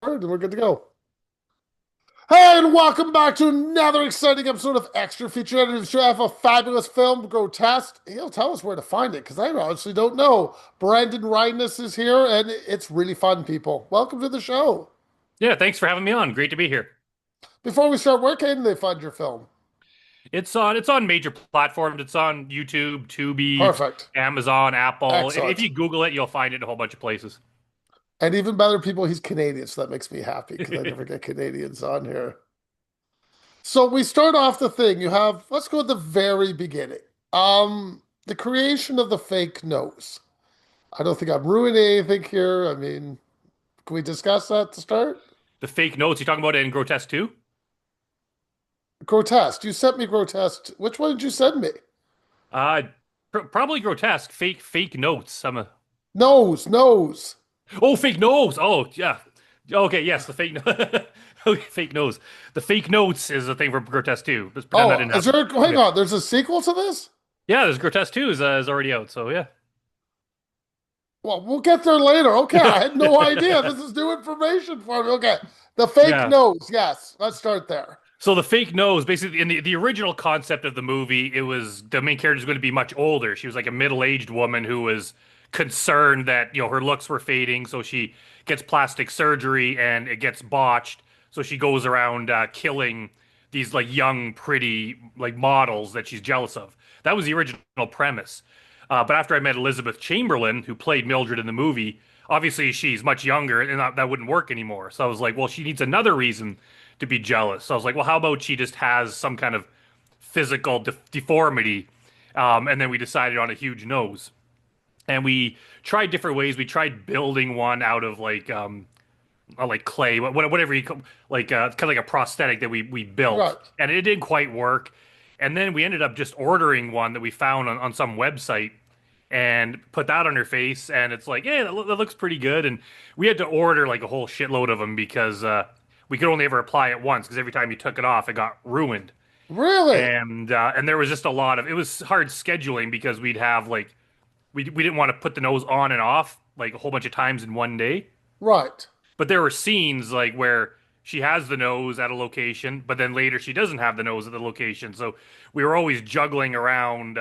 And we're good to go. Hey, and welcome back to another exciting episode of Extra Feature Interviews. I have a fabulous film, Grotesque. He'll tell us where to find it because I honestly don't know. Brandon Rhiness is here, and it's really fun, people. Welcome to the show. Yeah, thanks for having me on. Great to be here. Before we start, where can they find your film? It's on major platforms. It's on YouTube, Tubi, Perfect. Amazon, Apple. If Excellent. you Google it, you'll find it in a whole bunch of places. And even better, people, he's Canadian, so that makes me happy because I never get Canadians on here. So we start off the thing. Let's go at the very beginning. The creation of the fake nose. I don't think I'm ruining anything here. I mean, can we discuss that to start? The fake notes, you talking about it in Grotesque too? Grotesque. You sent me grotesque. Which one did you send me? Uh, Probably Grotesque. Fake notes. Nose, nose. Oh, fake nose. Oh, yeah. Okay, yes, the fake okay, fake nose. The fake notes is a thing for Grotesque too. Let's pretend that Oh, didn't is happen. there? Hang Okay. on. There's a sequel to this? Yeah, there's Grotesque 2 is already out, so yeah. Well, we'll get there later. Okay, I had no idea. This is new information for me. Okay, the fake Yeah. nose. Yes, let's start there. So the fake nose, basically, in the original concept of the movie, it was the main character was going to be much older. She was like a middle-aged woman who was concerned that, her looks were fading, so she gets plastic surgery and it gets botched. So she goes around killing these like young, pretty like models that she's jealous of. That was the original premise. But after I met Elizabeth Chamberlain, who played Mildred in the movie, obviously she's much younger and that wouldn't work anymore. So I was like, well, she needs another reason to be jealous. So I was like, well, how about she just has some kind of physical deformity? And then we decided on a huge nose. And we tried different ways. We tried building one out of like clay, whatever you call, like kind of like a prosthetic that we built, Right. and it didn't quite work. And then we ended up just ordering one that we found on some website and put that on her face, and it's like, yeah, that looks pretty good. And we had to order like a whole shitload of them because we could only ever apply it once because every time you took it off, it got ruined. Really? And there was just a lot of it was hard scheduling because we'd have like we didn't want to put the nose on and off like a whole bunch of times in one day. Right. But there were scenes like where she has the nose at a location, but then later she doesn't have the nose at the location. So we were always juggling around,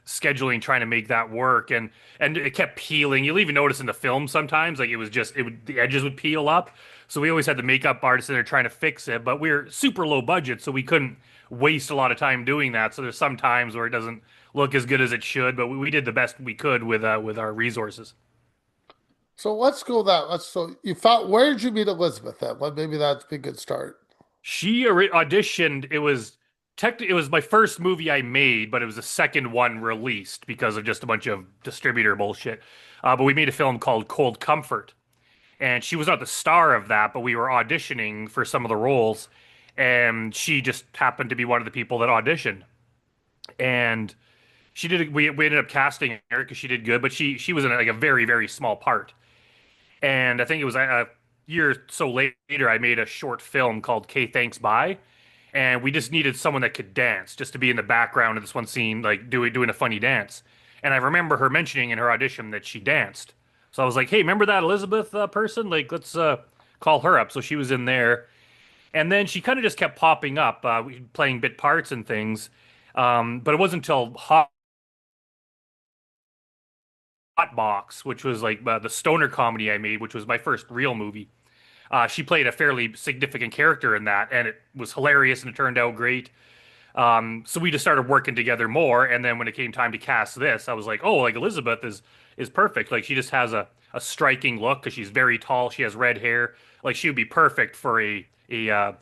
scheduling, trying to make that work, and it kept peeling. You'll even notice in the film sometimes, like the edges would peel up. So we always had the makeup artist in there trying to fix it, but we are super low budget, so we couldn't waste a lot of time doing that. So there's some times where it doesn't look as good as it should, but we did the best we could with our resources. So let's go that. Let's. So you found. Where did you meet Elizabeth then? Well, maybe that'd be a good start. Auditioned. It was my first movie I made, but it was the second one released because of just a bunch of distributor bullshit. But we made a film called Cold Comfort, and she was not the star of that, but we were auditioning for some of the roles, and she just happened to be one of the people that auditioned. And she did. We ended up casting her because she did good, but she was in like a very very small part. And I think it was a year or so later, I made a short film called K Thanks Bye. And we just needed someone that could dance, just to be in the background of this one scene, like doing a funny dance. And I remember her mentioning in her audition that she danced. So I was like, "Hey, remember that Elizabeth person? Like, let's call her up." So she was in there, and then she kind of just kept popping up, playing bit parts and things. But it wasn't until Hot Box, which was like the stoner comedy I made, which was my first real movie. She played a fairly significant character in that, and it was hilarious and it turned out great. So we just started working together more, and then when it came time to cast this, I was like, oh, like Elizabeth is perfect. Like she just has a striking look because she's very tall. She has red hair. Like she would be perfect for a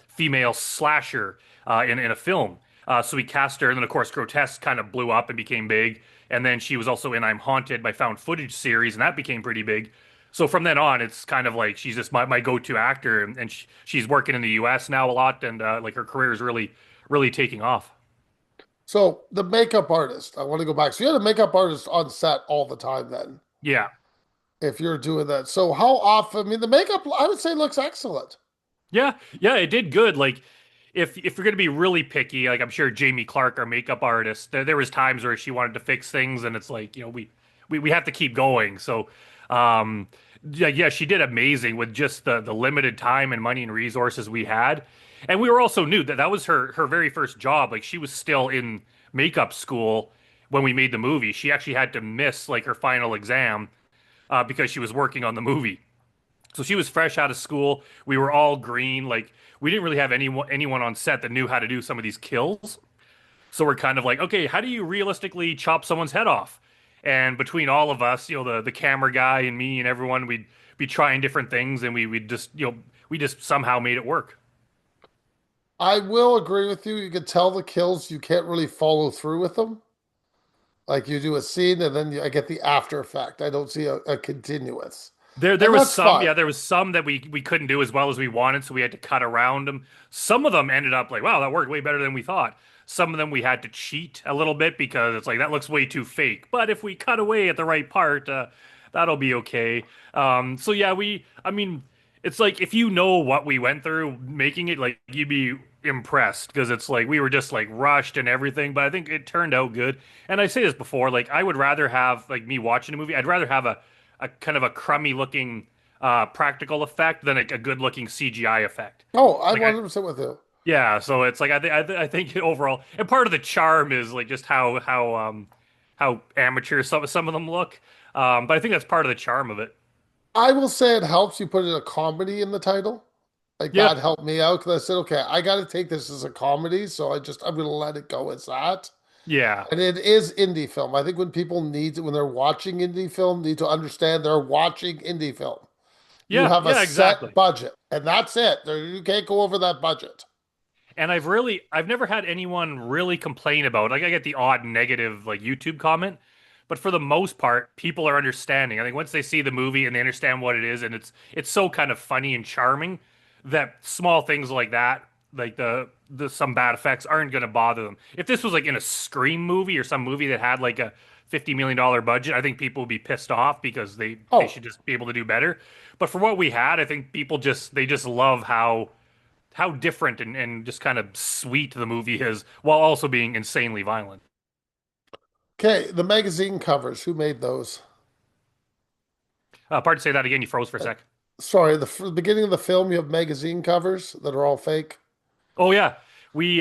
female slasher in a film. So we cast her, and then of course Grotesque kind of blew up and became big. And then she was also in I'm Haunted, my found footage series, and that became pretty big. So from then on, it's kind of like she's just my go-to actor, and she's working in the U.S. now a lot, and like her career is really taking off. So the makeup artist. I want to go back. So you had a makeup artist on set all the time then, Yeah, if you're doing that. So how often? I mean, the makeup I would say looks excellent. yeah, it did good. Like if you're gonna be really picky, like I'm sure Jamie Clark, our makeup artist, there was times where she wanted to fix things, and it's like we have to keep going. So, um, Yeah, yeah, she did amazing with just the limited time and money and resources we had. And we were also new that that was her very first job. Like she was still in makeup school when we made the movie. She actually had to miss like her final exam because she was working on the movie. So she was fresh out of school. We were all green. Like we didn't really have anyone on set that knew how to do some of these kills. So we're kind of like, okay, how do you realistically chop someone's head off? And between all of us, the camera guy and me and everyone, we'd be trying different things, and we'd just we just somehow made it work. I will agree with you. You can tell the kills, you can't really follow through with them. Like you do a scene and then I get the after effect. I don't see a continuous. There And was that's some, fine. yeah, there was some that we couldn't do as well as we wanted, so we had to cut around them. Some of them ended up like, wow, that worked way better than we thought. Some of them we had to cheat a little bit because it's like that looks way too fake. But if we cut away at the right part, that'll be okay. So yeah, I mean, it's like if you know what we went through making it, like you'd be impressed because it's like we were just like rushed and everything. But I think it turned out good. And I say this before, like I would rather have like me watching a movie. I'd rather have a kind of a crummy looking practical effect than a good looking CGI effect. Oh, I'm Like I 100% with you. yeah, so it's like I think overall, and part of the charm is like just how amateur some of them look. But I think that's part of the charm of it. I will say it helps you put in a comedy in the title. Like Yeah, that helped me out because I said, okay, I got to take this as a comedy, so I'm gonna let it go as that. yeah, And it is indie film. I think when people need to, when they're watching indie film, need to understand they're watching indie film. You yeah, have a yeah, set exactly. budget, and that's it. You can't go over that budget. And I've never had anyone really complain about. Like I get the odd negative like YouTube comment, but for the most part, people are understanding. I think once they see the movie and they understand what it is, and it's so kind of funny and charming that small things like that, like the some bad effects, aren't going to bother them. If this was like in a Scream movie or some movie that had like a $50 million budget, I think people would be pissed off because they Oh, should just be able to do better. But for what we had, I think people just love how different and just kind of sweet the movie is while also being insanely violent. okay. The magazine covers, who made those? Pardon, say that again. You froze for a Uh, sec. Sorry, the beginning of the film, you have magazine covers that are all fake. Oh yeah, we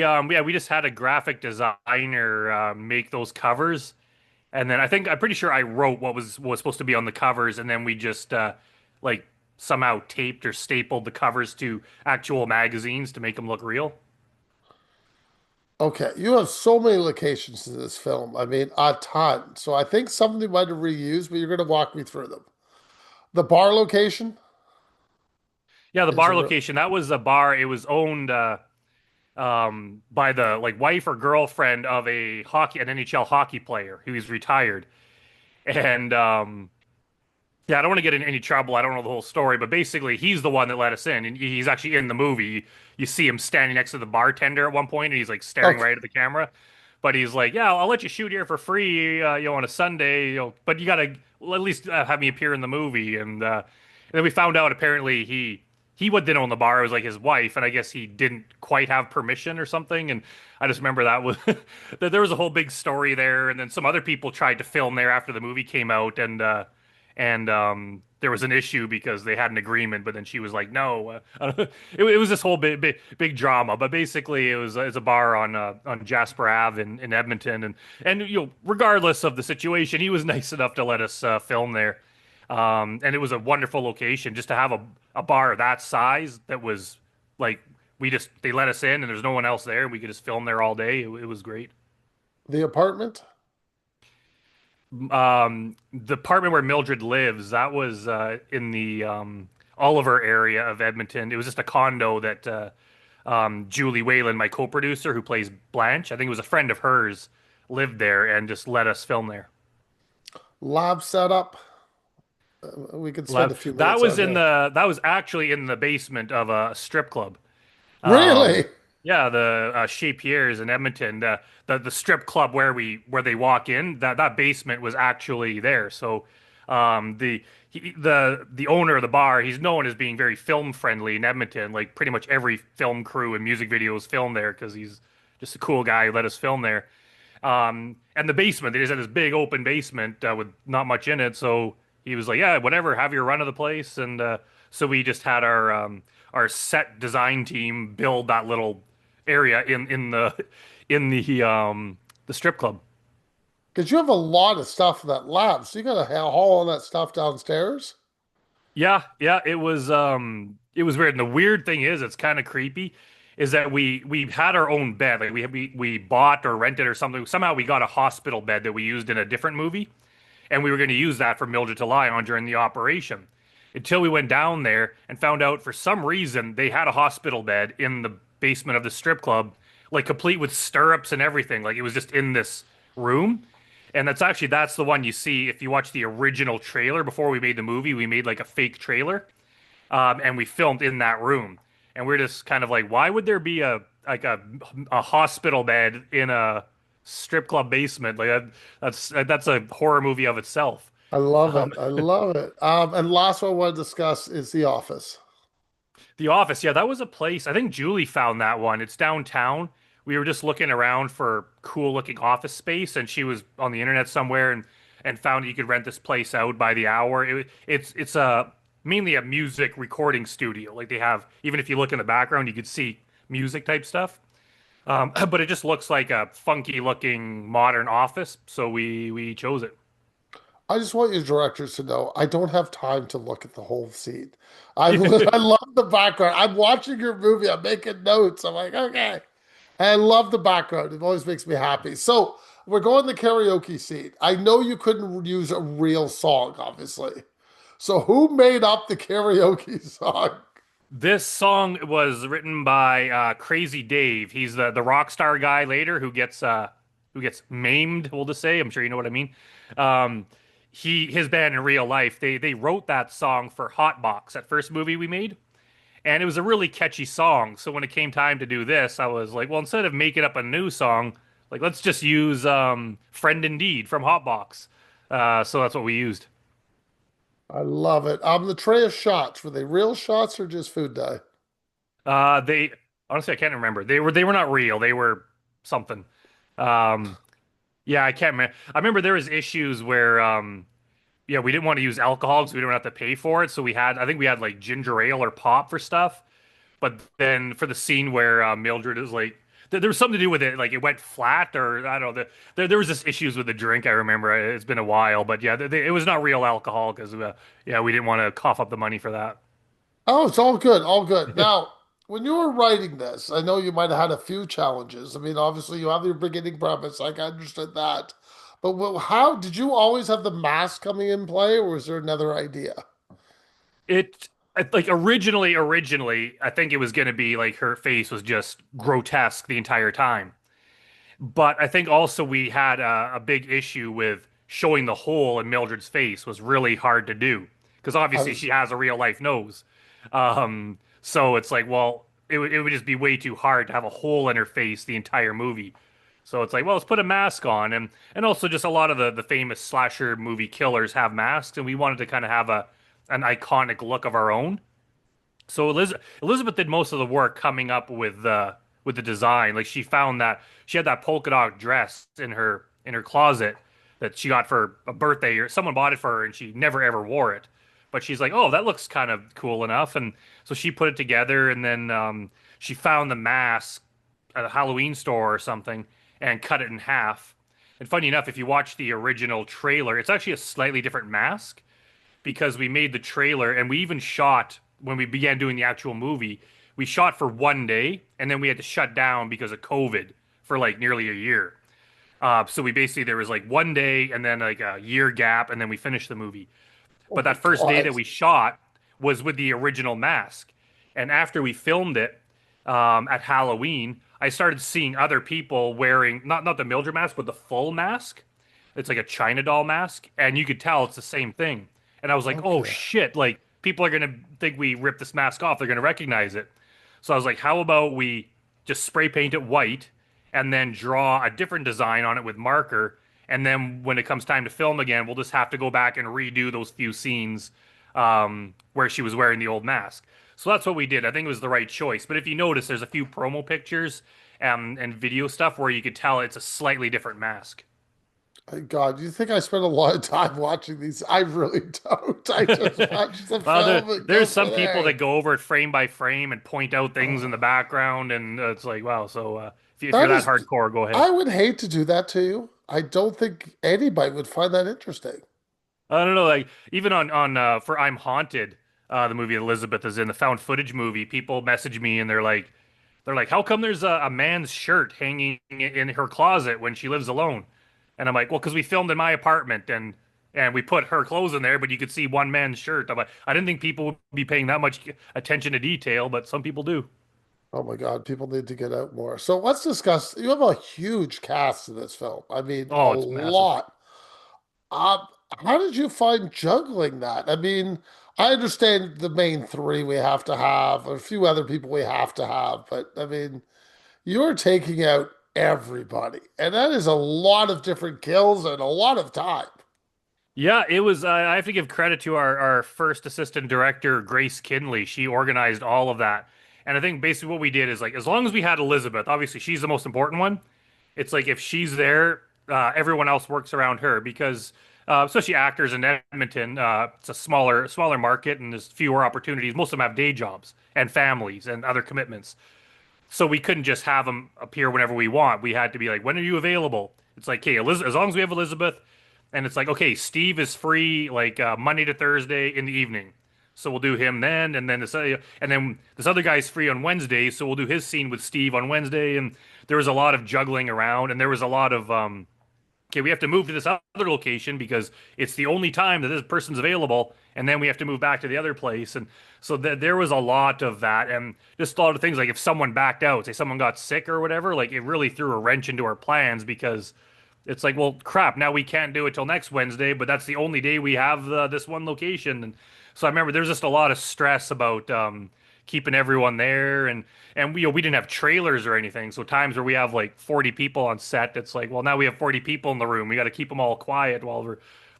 just had a graphic designer make those covers, and then I'm pretty sure I wrote what was supposed to be on the covers, and then we just like somehow taped or stapled the covers to actual magazines to make them look real. Okay, you have so many locations in this film. I mean, a ton. So I think some they might have reused, but you're going to walk me through them. The bar location Yeah, the is a bar real. location, that was a bar. It was owned by the like wife or girlfriend of an NHL hockey player who is retired. And yeah, I don't want to get in any trouble. I don't know the whole story, but basically he's the one that let us in, and he's actually in the movie. You see him standing next to the bartender at one point, and he's like staring Okay, right at the camera. But he's like, "Yeah, I'll let you shoot here for free, on a Sunday, but you gotta at least have me appear in the movie." And then we found out apparently he what didn't own the bar. It was like his wife, and I guess he didn't quite have permission or something. And I just remember that was that there was a whole big story there, and then some other people tried to film there after the movie came out, and there was an issue because they had an agreement, but then she was like, "No." It was this whole big drama. But basically, it's a bar on Jasper Ave in Edmonton, and regardless of the situation, he was nice enough to let us film there. And it was a wonderful location just to have a bar that size that was like they let us in and there's no one else there. We could just film there all day. It was great. the apartment. The apartment where Mildred lives, that was in the Oliver area of Edmonton. It was just a condo that Julie Whalen, my co-producer who plays Blanche, I think it was a friend of hers, lived there and just let us film there. Lab setup. We could spend a Love. few minutes on here. That was actually in the basement of a strip club. Really? Yeah, the Chez Pierre's in Edmonton, the strip club where they walk in, that basement was actually there. So, the owner of the bar, he's known as being very film friendly in Edmonton. Like pretty much every film crew and music videos filmed there because he's just a cool guy who let us film there. And the basement, they just had this big open basement with not much in it. So he was like, yeah, whatever, have your run of the place. And so we just had our set design team build that little area in the strip club. Because you have a lot of stuff in that lab, so you got to haul all that stuff downstairs. Yeah, yeah, it was weird. And the weird thing is, it's kind of creepy, is that we had our own bed. Like we bought or rented or something. Somehow we got a hospital bed that we used in a different movie, and we were going to use that for Mildred to lie on during the operation. Until we went down there and found out for some reason they had a hospital bed in the basement of the strip club, like complete with stirrups and everything. Like it was just in this room. And that's the one you see if you watch the original trailer before we made the movie. We made like a fake trailer, and we filmed in that room. And we're just kind of like, why would there be a hospital bed in a strip club basement? Like that's a horror movie of itself. I love Um, it. I love it. And last one I want to discuss is The Office. The Office, yeah, that was a place. I think Julie found that one. It's downtown. We were just looking around for cool looking office space, and she was on the internet somewhere and found you could rent this place out by the hour. It's a mainly a music recording studio. Like they have, even if you look in the background, you could see music type stuff. But it just looks like a funky looking modern office, so we chose it. I just want your directors to know I don't have time to look at the whole scene. I love the background. I'm watching your movie. I'm making notes. I'm like, okay. And I love the background. It always makes me happy. So we're going the karaoke scene. I know you couldn't use a real song, obviously. So who made up the karaoke song? This song was written by Crazy Dave. He's the rock star guy later who gets maimed, we'll just say. I'm sure you know what I mean. Um, his band in real life, they wrote that song for Hotbox, that first movie we made, and it was a really catchy song. So when it came time to do this, I was like, well, instead of making up a new song, like let's just use "Friend Indeed" from Hotbox. So that's what we used. I love it. The tray of shots, were they real shots or just food dye? They honestly, I can't remember. They were not real. They were something. Um, yeah, I can't remember. I remember there was issues where yeah, we didn't want to use alcohol because we didn't have to pay for it. So I think we had like ginger ale or pop for stuff. But then for the scene where Mildred is like, there was something to do with it. Like it went flat, or I don't know. There was just issues with the drink. I remember it's been a while, but yeah, it was not real alcohol because yeah, we didn't want to cough up the money for that. Oh, it's all good, all good. Now, when you were writing this, I know you might have had a few challenges. I mean, obviously, you have your beginning premise. Like, I understood that. But how did you always have the mask coming in play, or was there another idea? Like originally, I think it was gonna be like her face was just grotesque the entire time. But I think also we had a big issue with showing the hole in Mildred's face was really hard to do because I obviously was, she has a real life nose. So it's like, well, it would just be way too hard to have a hole in her face the entire movie. So it's like, well, let's put a mask on, and also just a lot of the famous slasher movie killers have masks, and we wanted to kind of have a an iconic look of our own. So Elizabeth did most of the work coming up with the design. Like she found that she had that polka dot dress in her closet that she got for a birthday or someone bought it for her and she never ever wore it. But she's like, "Oh, that looks kind of cool enough." And so she put it together and then she found the mask at a Halloween store or something and cut it in half. And funny enough, if you watch the original trailer, it's actually a slightly different mask because we made the trailer and we even shot when we began doing the actual movie. We shot for 1 day and then we had to shut down because of COVID for like nearly a year. So we basically there was like 1 day and then like a year gap and then we finished the movie. oh But my that first day God. that we shot was with the original mask. And after we filmed it at Halloween, I started seeing other people wearing not the Mildred mask, but the full mask. It's like a China doll mask, and you could tell it's the same thing. And I was like, oh Okay. shit, like people are gonna think we ripped this mask off. They're gonna recognize it. So I was like, how about we just spray paint it white and then draw a different design on it with marker. And then when it comes time to film again, we'll just have to go back and redo those few scenes where she was wearing the old mask. So that's what we did. I think it was the right choice. But if you notice, there's a few promo pictures and video stuff where you could tell it's a slightly different mask. My God, you think I spend a lot of time watching these? I really don't. I just watch the Well, film and go there's from some people that there. go over it frame by frame and point out things in the Oh, background, and it's like, wow. So if you're that that is, hardcore, go ahead. I would hate to do that to you. I don't think anybody would find that interesting. I don't know, like even on for I'm Haunted, the movie Elizabeth is in, the found footage movie. People message me and they're like, how come there's a man's shirt hanging in her closet when she lives alone? And I'm like, well, because we filmed in my apartment and we put her clothes in there, but you could see one man's shirt. I'm like, I didn't think people would be paying that much attention to detail, but some people do. Oh my God, people need to get out more. So let's discuss. You have a huge cast in this film. I mean, a Oh, it's massive. lot. Um, how did you find juggling that? I mean, I understand the main three we have to have, a few other people we have to have, but I mean, you're taking out everybody, and that is a lot of different kills and a lot of time. Yeah, it was. I have to give credit to our first assistant director, Grace Kinley. She organized all of that. And I think basically what we did is like, as long as we had Elizabeth, obviously she's the most important one. It's like if she's there, everyone else works around her because, especially actors in Edmonton, it's a smaller market and there's fewer opportunities. Most of them have day jobs and families and other commitments. So we couldn't just have them appear whenever we want. We had to be like, when are you available? It's like, okay, as long as we have Elizabeth, and it's like, okay, Steve is free like Monday to Thursday in the evening, so we'll do him then, and then this other guy's free on Wednesday, so we'll do his scene with Steve on Wednesday. And there was a lot of juggling around, and there was a lot of okay, we have to move to this other location because it's the only time that this person's available, and then we have to move back to the other place. And so there was a lot of that, and just a lot of things like if someone backed out, say someone got sick or whatever, like it really threw a wrench into our plans because it's like, well, crap, now we can't do it till next Wednesday, but that's the only day we have this one location. And so I remember there's just a lot of stress about keeping everyone there, and we didn't have trailers or anything. So times where we have like 40 people on set, it's like, well, now we have 40 people in the room. We got to keep them all quiet while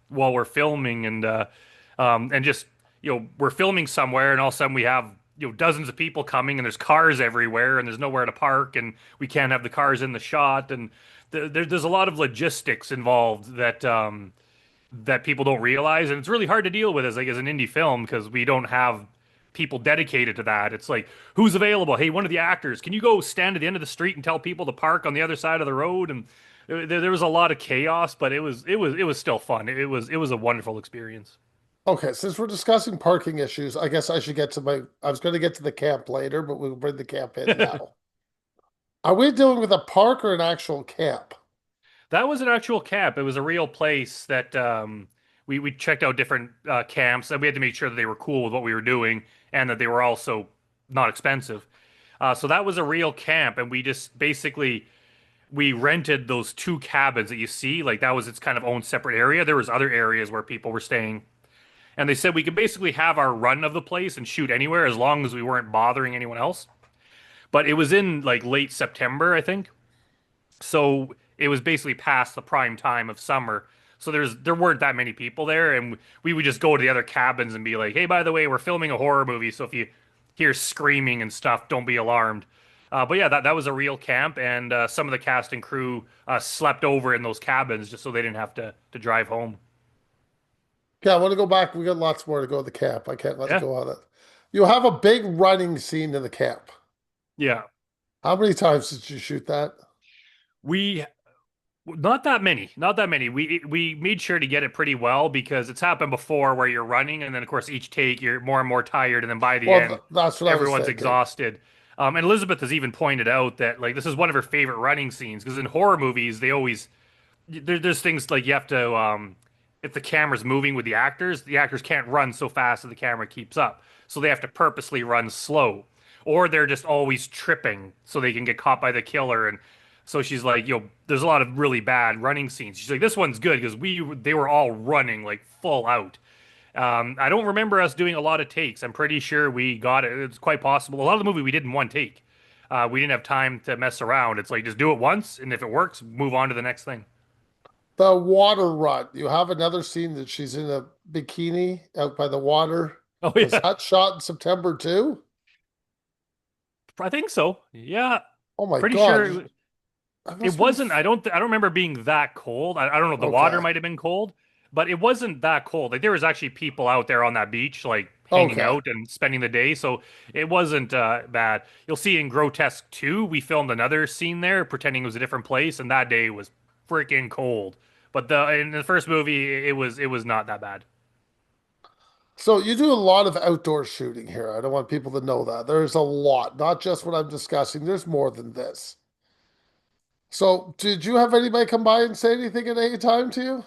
we're filming, and just we're filming somewhere, and all of a sudden we have dozens of people coming, and there's cars everywhere, and there's nowhere to park, and we can't have the cars in the shot, and there's a lot of logistics involved that people don't realize, and it's really hard to deal with as an indie film because we don't have people dedicated to that. It's like, who's available? Hey, one of the actors, can you go stand at the end of the street and tell people to park on the other side of the road? And there was a lot of chaos, but it was still fun. It was a wonderful experience. Okay, since we're discussing parking issues, I guess I should get to my. I was going to get to the camp later, but we'll bring the camp in now. Are we dealing with a park or an actual camp? That was an actual camp. It was a real place that we checked out different camps, and we had to make sure that they were cool with what we were doing and that they were also not expensive. So that was a real camp, and we just basically we rented those two cabins that you see. Like that was its kind of own separate area. There was other areas where people were staying, and they said we could basically have our run of the place and shoot anywhere as long as we weren't bothering anyone else. But it was in like late September, I think. So it was basically past the prime time of summer. So there weren't that many people there, and we would just go to the other cabins and be like, "Hey, by the way, we're filming a horror movie, so if you hear screaming and stuff, don't be alarmed." But yeah, that was a real camp, and some of the cast and crew slept over in those cabins just so they didn't have to drive home. Yeah, I want to go back. We got lots more to go to the camp. I can't let it Yeah, go on it. You have a big running scene in the camp. yeah. How many times did you shoot that? We Not that many, not that many. We made sure to get it pretty well because it's happened before where you're running and then of course each take you're more and more tired and then by the Well, end that's what I was everyone's thinking. exhausted. And Elizabeth has even pointed out that like this is one of her favorite running scenes because in horror movies they always there's things like you have to if the camera's moving with the actors can't run so fast that the camera keeps up. So they have to purposely run slow. Or they're just always tripping so they can get caught by the killer. And so she's like, there's a lot of really bad running scenes. She's like, this one's good because they were all running like full out. I don't remember us doing a lot of takes. I'm pretty sure we got it. It's quite possible. A lot of the movie we did in one take. We didn't have time to mess around. It's like just do it once, and if it works, move on to the next thing. The water run. You have another scene that she's in a bikini out by the water. Oh Was yeah, that shot in September too? I think so. Yeah, Oh my pretty sure. God. That It must have been wasn't. I don't remember being that cold. I don't know. The water okay. might have been cold, but it wasn't that cold. Like there was actually people out there on that beach, like hanging Okay. out and spending the day. So it wasn't bad. You'll see in Grotesque 2, we filmed another scene there, pretending it was a different place, and that day was freaking cold. But the in the first movie, it was not that bad. So you do a lot of outdoor shooting here. I don't want people to know that. There's a lot, not just what I'm discussing. There's more than this. So did you have anybody come by and say anything at any time to you?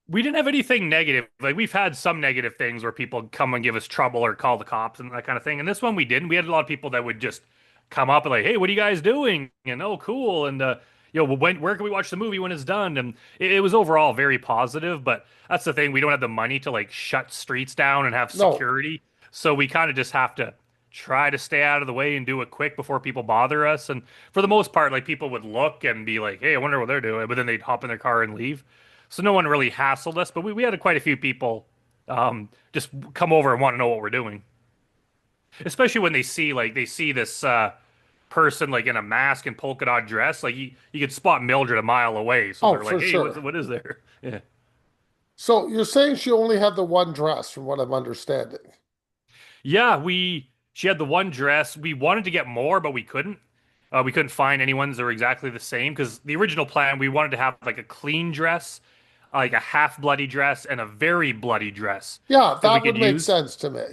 We didn't have anything negative. Like we've had some negative things where people come and give us trouble or call the cops and that kind of thing. And this one we didn't. We had a lot of people that would just come up and like, "Hey, what are you guys doing?" And oh, cool. And where can we watch the movie when it's done? And it was overall very positive. But that's the thing. We don't have the money to like shut streets down and have No. security. So we kind of just have to try to stay out of the way and do it quick before people bother us. And for the most part, like people would look and be like, "Hey, I wonder what they're doing," but then they'd hop in their car and leave. So no one really hassled us, but we had quite a few people just come over and want to know what we're doing, especially when they see this person like in a mask and polka dot dress. Like you could spot Mildred a mile away, so Oh, they're like, for "Hey, sure. what is there?" Yeah. So you're saying she only had the one dress, from what I'm understanding. Yeah, she had the one dress. We wanted to get more, but we couldn't. We couldn't find any ones that were exactly the same because the original plan we wanted to have like a clean dress, like a half bloody dress, and a very bloody dress Yeah, that we that could would make use. sense to me.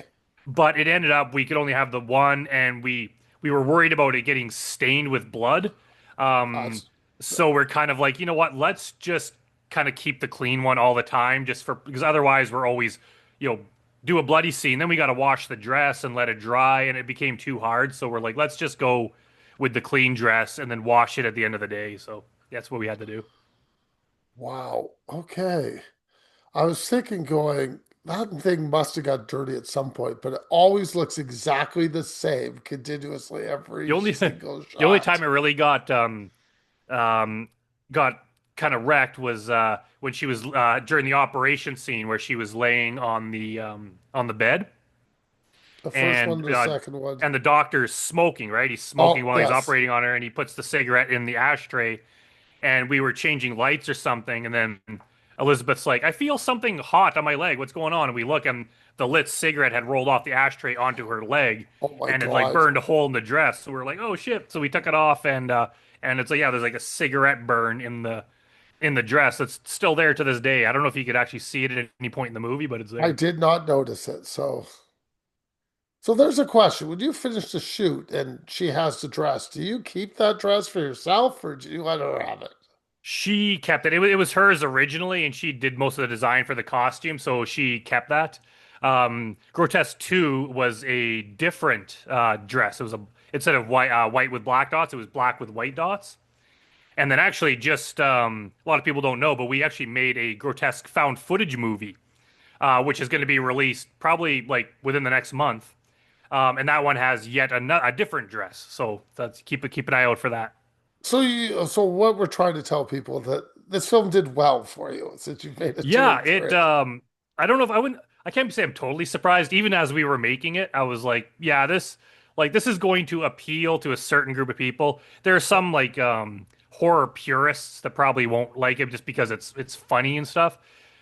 But it ended up we could only have the one, and we were worried about it getting stained with blood. Um, That's so we're kind of like, you know what? Let's just kind of keep the clean one all the time, just for because otherwise we're always, you know, do a bloody scene, then we got to wash the dress and let it dry, and it became too hard. So we're like, let's just go with the clean dress and then wash it at the end of the day. So that's what we had to do. wow. Okay. I was thinking, going, that thing must have got dirty at some point, but it always looks exactly the same continuously The every only single the only time shot. it really um, got kind of wrecked was when she was during the operation scene where she was laying on the bed The first one, and the second one. the doctor's smoking, right? He's smoking Oh, while he's yes. operating on her, and he puts the cigarette in the ashtray. And we were changing lights or something, and then Elizabeth's like, "I feel something hot on my leg. What's going on?" And we look, and the lit cigarette had rolled off the ashtray onto her leg, Oh my and it like God. burned a hole in the dress. So we're like, "Oh shit!" So we took it off, and it's like, yeah, there's like a cigarette burn in the dress that's still there to this day. I don't know if you could actually see it at any point in the movie, but it's I there. did not notice it. So there's a question. When you finish the shoot and she has the dress, do you keep that dress for yourself or do you let her have it? She kept it. It was hers originally, and she did most of the design for the costume, so she kept that. Grotesque 2 was a different dress. It was a instead of white with black dots, it was black with white dots. And then actually, just a lot of people don't know, but we actually made a Grotesque found footage movie, which is going to be released probably like within the next month. And that one has yet a different dress. So that's keep an eye out for that. So what we're trying to tell people that this film did well for you since you've made it two Yeah, and it three. I don't know if I can't say I'm totally surprised. Even as we were making it, I was like, yeah, this is going to appeal to a certain group of people. There are some like horror purists that probably won't like it just because it's funny and stuff.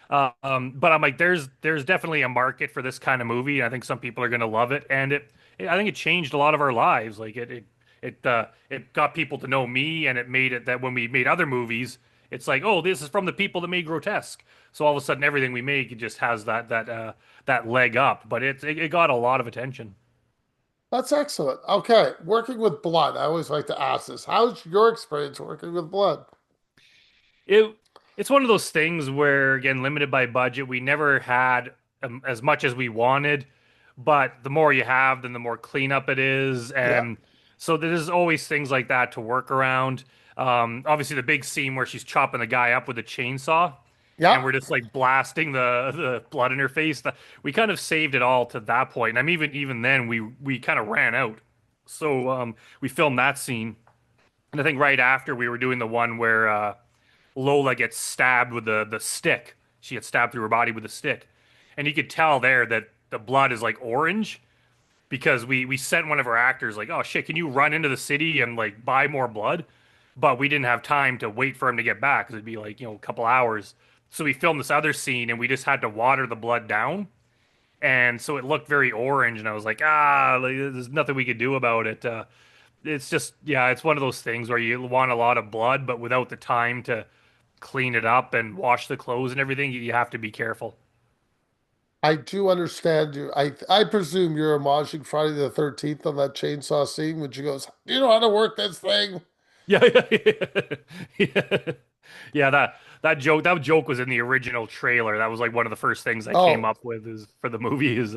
But I'm like, there's definitely a market for this kind of movie, and I think some people are gonna love it. And I think it changed a lot of our lives. Like it got people to know me, and it made it that when we made other movies, it's like, oh, this is from the people that made Grotesque. So all of a sudden, everything we make it just has that leg up. But it got a lot of attention. That's excellent. Okay, working with blood. I always like to ask this. How's your experience working with blood? it it's one of those things where again limited by budget we never had as much as we wanted, but the more you have then the more cleanup it is, Yeah. and so there's always things like that to work around. Obviously the big scene where she's chopping the guy up with a chainsaw and Yeah. we're just like blasting the blood in her face. We kind of saved it all to that point, and I mean even then we kind of ran out. So we filmed that scene, and I think right after we were doing the one where Lola gets stabbed with the stick. She gets stabbed through her body with a stick, and you could tell there that the blood is like orange because we sent one of our actors like, oh shit, can you run into the city and like buy more blood? but we didn't have time to wait for him to get back because it'd be like, a couple hours. So we filmed this other scene and we just had to water the blood down. And so it looked very orange. And I was like, like, there's nothing we could do about it. It's just, yeah, it's one of those things where you want a lot of blood, but without the time to clean it up and wash the clothes and everything, you have to be careful. I do understand you. I presume you're homaging Friday the 13th on that chainsaw scene when she goes, "Do you know how to work this thing?" Yeah, yeah, yeah. Yeah, that joke was in the original trailer. That was like one of the first things I came Oh, up with is for the movie is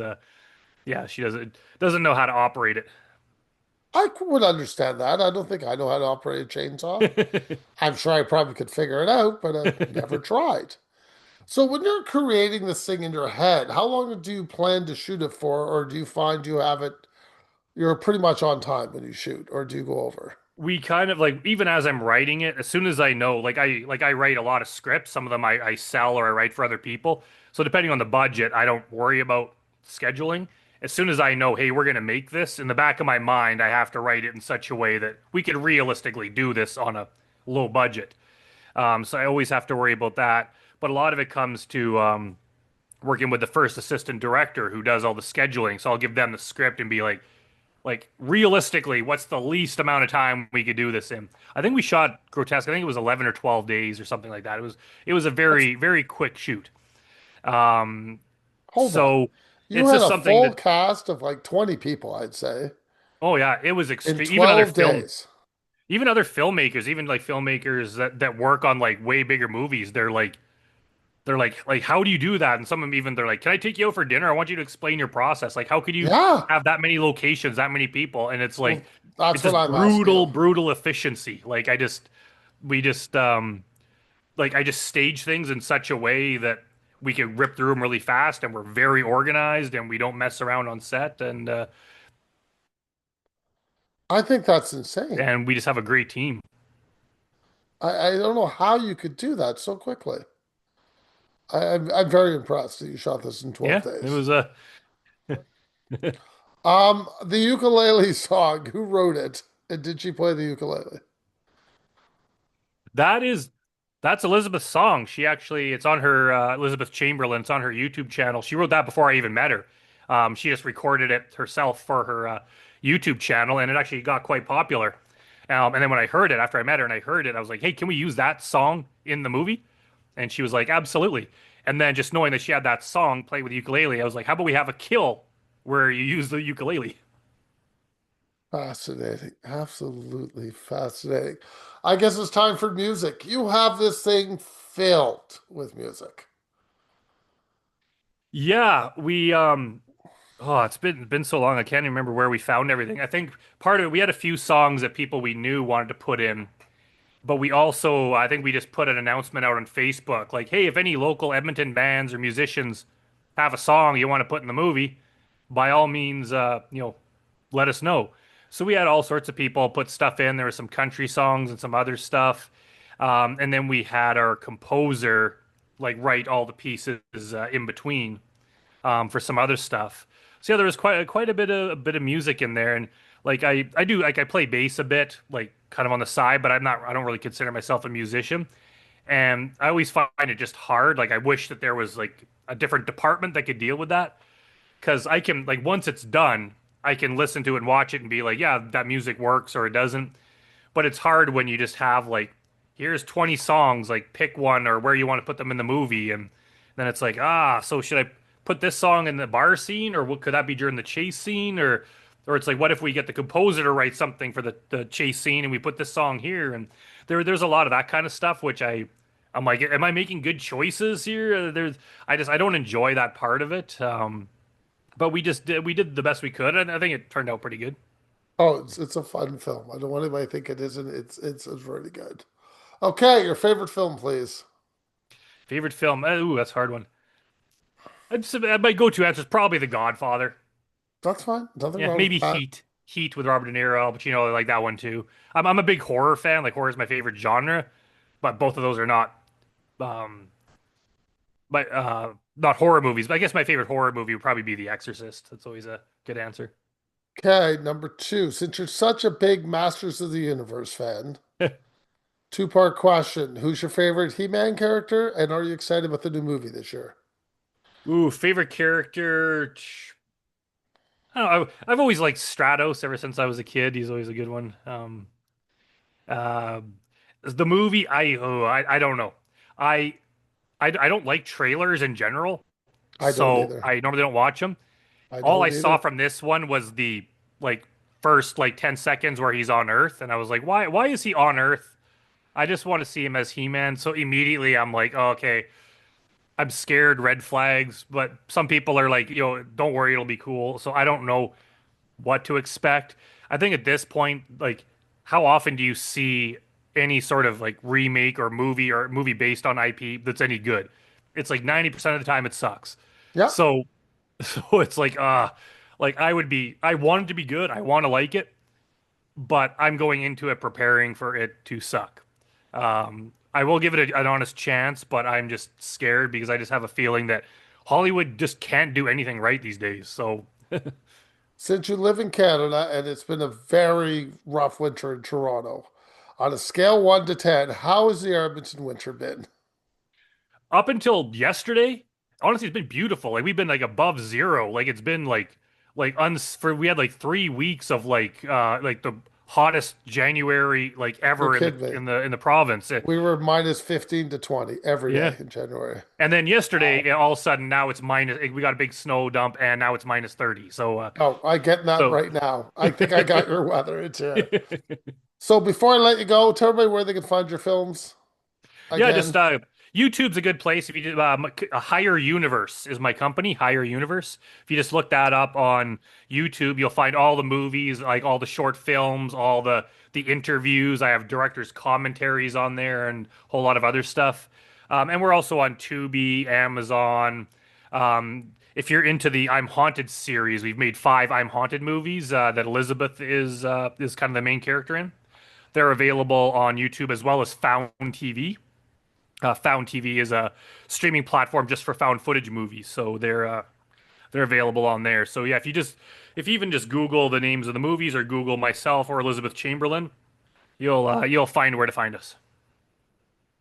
yeah, she doesn't know how to operate I would understand that. I don't think I know how to operate a chainsaw. it. I'm sure I probably could figure it out, but I've never tried. So when you're creating this thing in your head, how long do you plan to shoot it for, or do you find you have it, you're pretty much on time when you shoot, or do you go over? We kind of like even as I'm writing it, as soon as I know, like I write a lot of scripts. Some of them I sell or I write for other people. So depending on the budget, I don't worry about scheduling. As soon as I know, hey, we're gonna make this, in the back of my mind, I have to write it in such a way that we could realistically do this on a low budget. So I always have to worry about that. But a lot of it comes to working with the first assistant director who does all the scheduling. So I'll give them the script and be like realistically, what's the least amount of time we could do this in? I think we shot Grotesque. I think it was 11 or 12 days or something like that. It was a That's, very very quick shoot. Um, hold on. so You it's had just a something full that cast of like 20 people, I'd say, oh yeah, it was in extreme. 12 days. Even other filmmakers, even like filmmakers that work on like way bigger movies, they're like how do you do that? And some of them even they're like, can I take you out for dinner? I want you to explain your process. Like how could you Yeah. have that many locations, that many people? And it's like Well, that's it's what just I'm asking brutal, you. brutal efficiency. Like we just like I just stage things in such a way that we can rip through them really fast and we're very organized and we don't mess around on set I think that's insane. and we just have a great team. I don't know how you could do that so quickly. I'm very impressed that you shot this in 12 Yeah, it days. was The ukulele song, who wrote it? And did she play the ukulele? that is that's Elizabeth's song. She actually it's on her Elizabeth Chamberlain. It's on her YouTube channel. She wrote that before I even met her. She just recorded it herself for her YouTube channel, and it actually got quite popular. And then when I heard it after I met her and I heard it, I was like, "Hey, can we use that song in the movie?" And she was like, "Absolutely." And then just knowing that she had that song played with the ukulele, I was like, "How about we have a kill where you use the ukulele?" Fascinating. Absolutely fascinating. I guess it's time for music. You have this thing filled with music. Yeah, we oh, it's been so long. I can't even remember where we found everything. I think part of it, we had a few songs that people we knew wanted to put in, but we also, I think we just put an announcement out on Facebook, like, hey, if any local Edmonton bands or musicians have a song you want to put in the movie, by all means, let us know. So we had all sorts of people put stuff in. There were some country songs and some other stuff, and then we had our composer like write all the pieces in between for some other stuff. So yeah, there was quite a bit of music in there, and like I do like I play bass a bit, like kind of on the side, but I don't really consider myself a musician, and I always find it just hard. Like I wish that there was like a different department that could deal with that, because I can like once it's done, I can listen to it and watch it and be like, yeah, that music works or it doesn't. But it's hard when you just have like, here's 20 songs, like pick one or where you want to put them in the movie. And then it's like, so should I put this song in the bar scene or what could that be during the chase scene? Or it's like, what if we get the composer to write something for the chase scene and we put this song here? And there's a lot of that kind of stuff, which I'm like, am I making good choices here? I don't enjoy that part of it. But we did the best we could, and I think it turned out pretty good. Oh, it's a fun film. I don't want anybody to think it isn't. It's really good. Okay, your favorite film, please. Favorite film? Ooh, that's a hard one. My go-to answer is probably The Godfather. That's fine. Nothing Yeah, wrong with maybe that. Heat. Heat with Robert De Niro, but I like that one too. I'm a big horror fan. Like horror is my favorite genre, but both of those are um, not horror movies. But I guess my favorite horror movie would probably be The Exorcist. That's always a good answer. Okay, number two. Since you're such a big Masters of the Universe fan, Two-part question. Who's your favorite He-Man character, and are you excited about the new movie this year? Ooh, favorite character. I don't know. I've always liked Stratos ever since I was a kid. He's always a good one. Uh, the movie, I don't know. I, I don't like trailers in general, I don't so either. I normally don't watch them. I All I don't saw either. from this one was the like first like 10 seconds where he's on Earth, and I was like, why is he on Earth? I just want to see him as He-Man. So immediately I'm like, oh, okay, I'm scared, red flags. But some people are like, don't worry, it'll be cool. So I don't know what to expect. I think at this point, like, how often do you see any sort of like remake or movie based on IP that's any good? It's like 90% of the time it sucks. Yeah. So so it's like I want it to be good. I want to like it, but I'm going into it preparing for it to suck. I will give it an honest chance, but I'm just scared because I just have a feeling that Hollywood just can't do anything right these days. So Since you live in Canada and it's been a very rough winter in Toronto, on a scale 1 to 10, how has the Edmonton winter been? up until yesterday, honestly, it's been beautiful. Like we've been like above zero. Like it's been like uns for we had like 3 weeks of like the hottest January like You're ever in the kidding me. in the province. We were minus 15 to 20 every Yeah. day in January. And then Wow. yesterday, all of a sudden, now it's minus. We got a big snow dump, and now it's minus 30. Oh, I get that So right now. I think I got your weather. It's here. So before I let you go, tell everybody where they can find your films yeah, just again. YouTube's a good place. If you do, Higher Universe is my company, Higher Universe. If you just look that up on YouTube, you'll find all the movies, like all the short films, all the interviews. I have directors' commentaries on there, and a whole lot of other stuff. And we're also on Tubi, Amazon. If you're into the I'm Haunted series, we've made 5 I'm Haunted movies that Elizabeth is kind of the main character in. They're available on YouTube as well as Found TV. Found TV is a streaming platform just for found footage movies, so they're available on there. So yeah, if you even just Google the names of the movies or Google myself or Elizabeth Chamberlain, you'll find where to find us.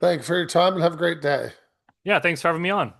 Thanks for your time and have a great day. Yeah, thanks for having me on.